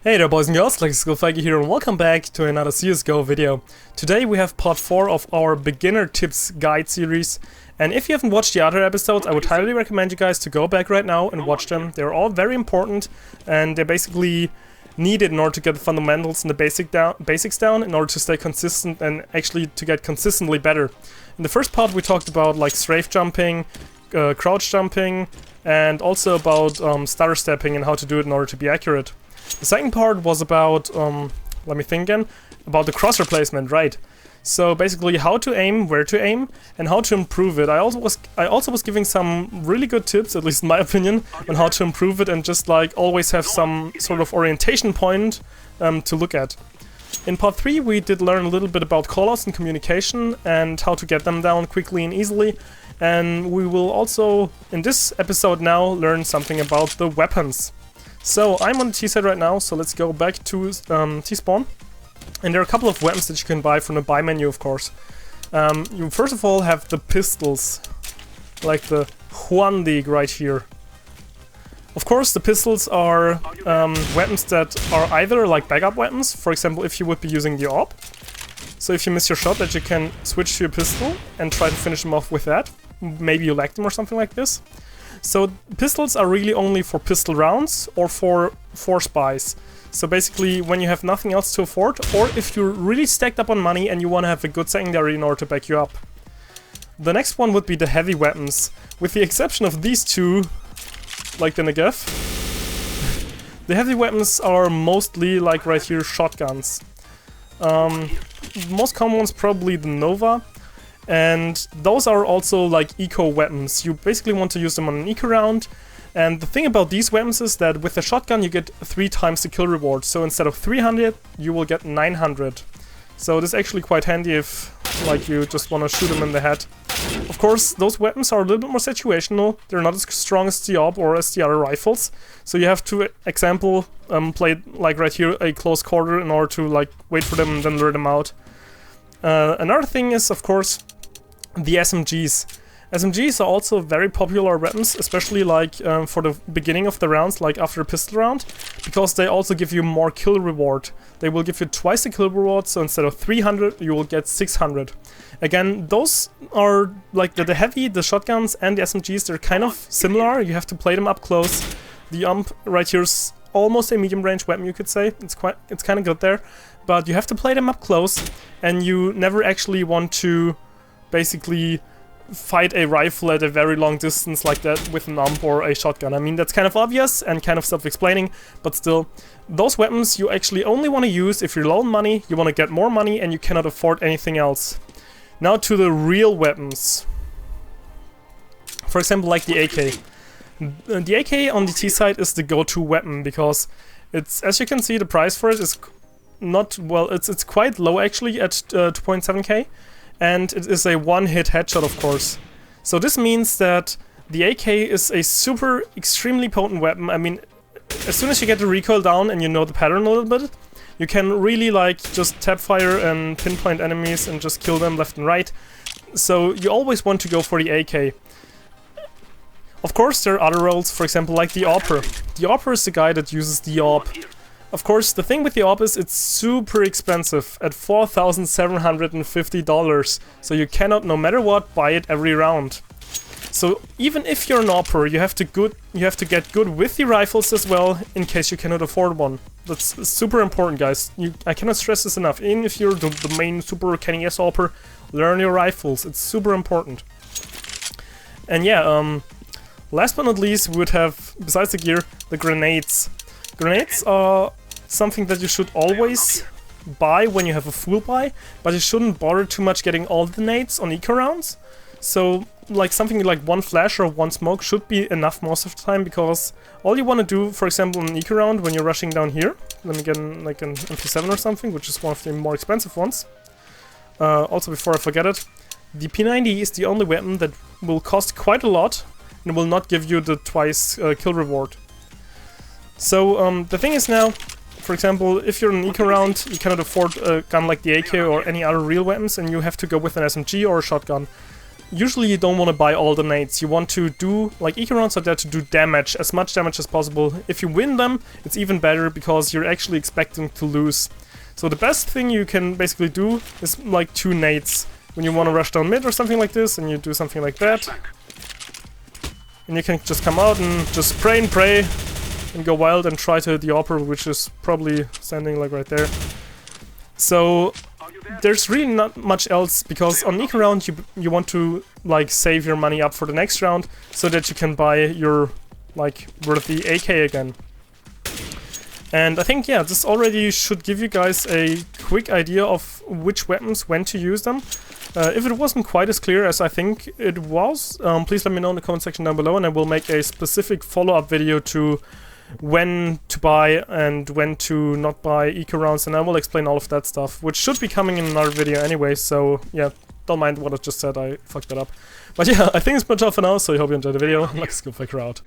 Hey there boys and girls, Liqtech here and welcome back to another CSGO video. Today we have part 4 of our beginner tips guide series, and if you haven't watched the other episodes I would highly recommend you guys to go back right now and watch them. They're all very important and they're basically needed in order to get the fundamentals and the basics down in order to stay consistent and actually to get consistently better. In the first part we talked about like strafe jumping, crouch jumping, and also about stutter stepping and how to do it in order to be accurate. The second part was about, let me think again, about the crosshair placement, right? So basically how to aim, where to aim, and how to improve it. I also was giving some really good tips, at least in my opinion, on how to improve it and just like always have some sort of orientation point to look at. In part 3 we did learn a little bit about callouts and communication and how to get them down quickly and easily. And we will also, in this episode now, learn something about the weapons. So I'm on the T side right now, so let's go back to T-spawn. And there are a couple of weapons that you can buy from the buy menu, of course. You first of all have the pistols, like the Huandig right here. Of course, the pistols are weapons that are either like backup weapons, for example, if you would be using the AWP. So if you miss your shot, that you can switch to your pistol and try to finish them off with that. Maybe you lag them or something like this. So pistols are really only for pistol rounds or for force buys. So basically when you have nothing else to afford, or if you're really stacked up on money and you want to have a good secondary in order to back you up. The next one would be the heavy weapons. With the exception of these two, like the Negev, the heavy weapons are mostly like right here shotguns. The most common one's probably the Nova. And those are also like eco weapons. You basically want to use them on an eco round. And the thing about these weapons is that with the shotgun you get 3 times the kill reward. So instead of 300 you will get 900. So this is actually quite handy if like you just want to shoot them in the head. Of course those weapons are a little bit more situational. They're not as strong as the AWP or as the other rifles. So you have to, example, play like right here a close quarter in order to like wait for them and then lure them out. Another thing is of course the SMGs. SMGs are also very popular weapons, especially like for the beginning of the rounds, like after a pistol round, because they also give you more kill reward. They will give you twice the kill reward, so instead of 300 you will get 600. Again, those are like the heavy, the shotguns and the SMGs, they're kind of similar. You have to play them up close. The UMP right here is almost a medium range weapon, you could say. It's kind of good there, but you have to play them up close and you never actually want to basically fight a rifle at a very long distance like that with an AMP or a shotgun. I mean, that's kind of obvious and kind of self-explaining, but still, those weapons you actually only want to use if you're low on money, you want to get more money and you cannot afford anything else. Now to the real weapons. For example, like the AK. The AK on the T side is the go-to weapon because it's, as you can see, the price for it is not, well, it's quite low actually at 2.7k. And it is a one-hit headshot, of course. So this means that the AK is a super, extremely potent weapon. I mean, as soon as you get the recoil down and you know the pattern a little bit, you can really like just tap fire and pinpoint enemies and just kill them left and right. So you always want to go for the AK. Of course, there are other roles, for example, like the AWPer. The AWPer is the guy that uses the AWP. Of course, the thing with the AWP is it's super expensive at $4,750, so you cannot, no matter what, buy it every round. So even if you're an AWPer, you have to get good with the rifles as well, in case you cannot afford one. That's super important, guys. I cannot stress this enough. Even if you're the main super Kenny S AWPer, learn your rifles. It's super important. And yeah, last but not least, we would have, besides the gear, the grenades. Grenades are something that you should always buy when you have a full buy, but you shouldn't bother too much getting all the nades on eco rounds. So like something like one flash or one smoke should be enough most of the time, because all you want to do, for example, in an eco round when you're rushing down here, let me get like an MP7 or something, which is one of the more expensive ones. Also, before I forget it, the P90 is the only weapon that will cost quite a lot and will not give you the twice kill reward. So the thing is now, for example, if you're in an eco round, you cannot afford a gun like the AK or any other real weapons and you have to go with an SMG or a shotgun. usually you don't want to buy all the nades. You want to do, like, eco rounds are there to do damage, as much damage as possible. If you win them, it's even better because you're actually expecting to lose. So the best thing you can basically do is like 2 nades. When you want to rush down mid or something like this, and you do something like that. And you can just come out and just pray and pray and go wild and try to hit the Opera, which is probably standing like right there. So there's really not much else, because on eco round you want to like save your money up for the next round so that you can buy your like worthy AK again. And I think, yeah, this already should give you guys a quick idea of which weapons, when to use them. If it wasn't quite as clear as I think it was, please let me know in the comment section down below, and I will make a specific follow-up video to when to buy and when to not buy eco rounds, and I will explain all of that stuff, which should be coming in another video anyway, so yeah, don't mind what I just said, I fucked that up. But yeah, I think it's much all for now, so I hope you enjoyed the video. Let's go figure out.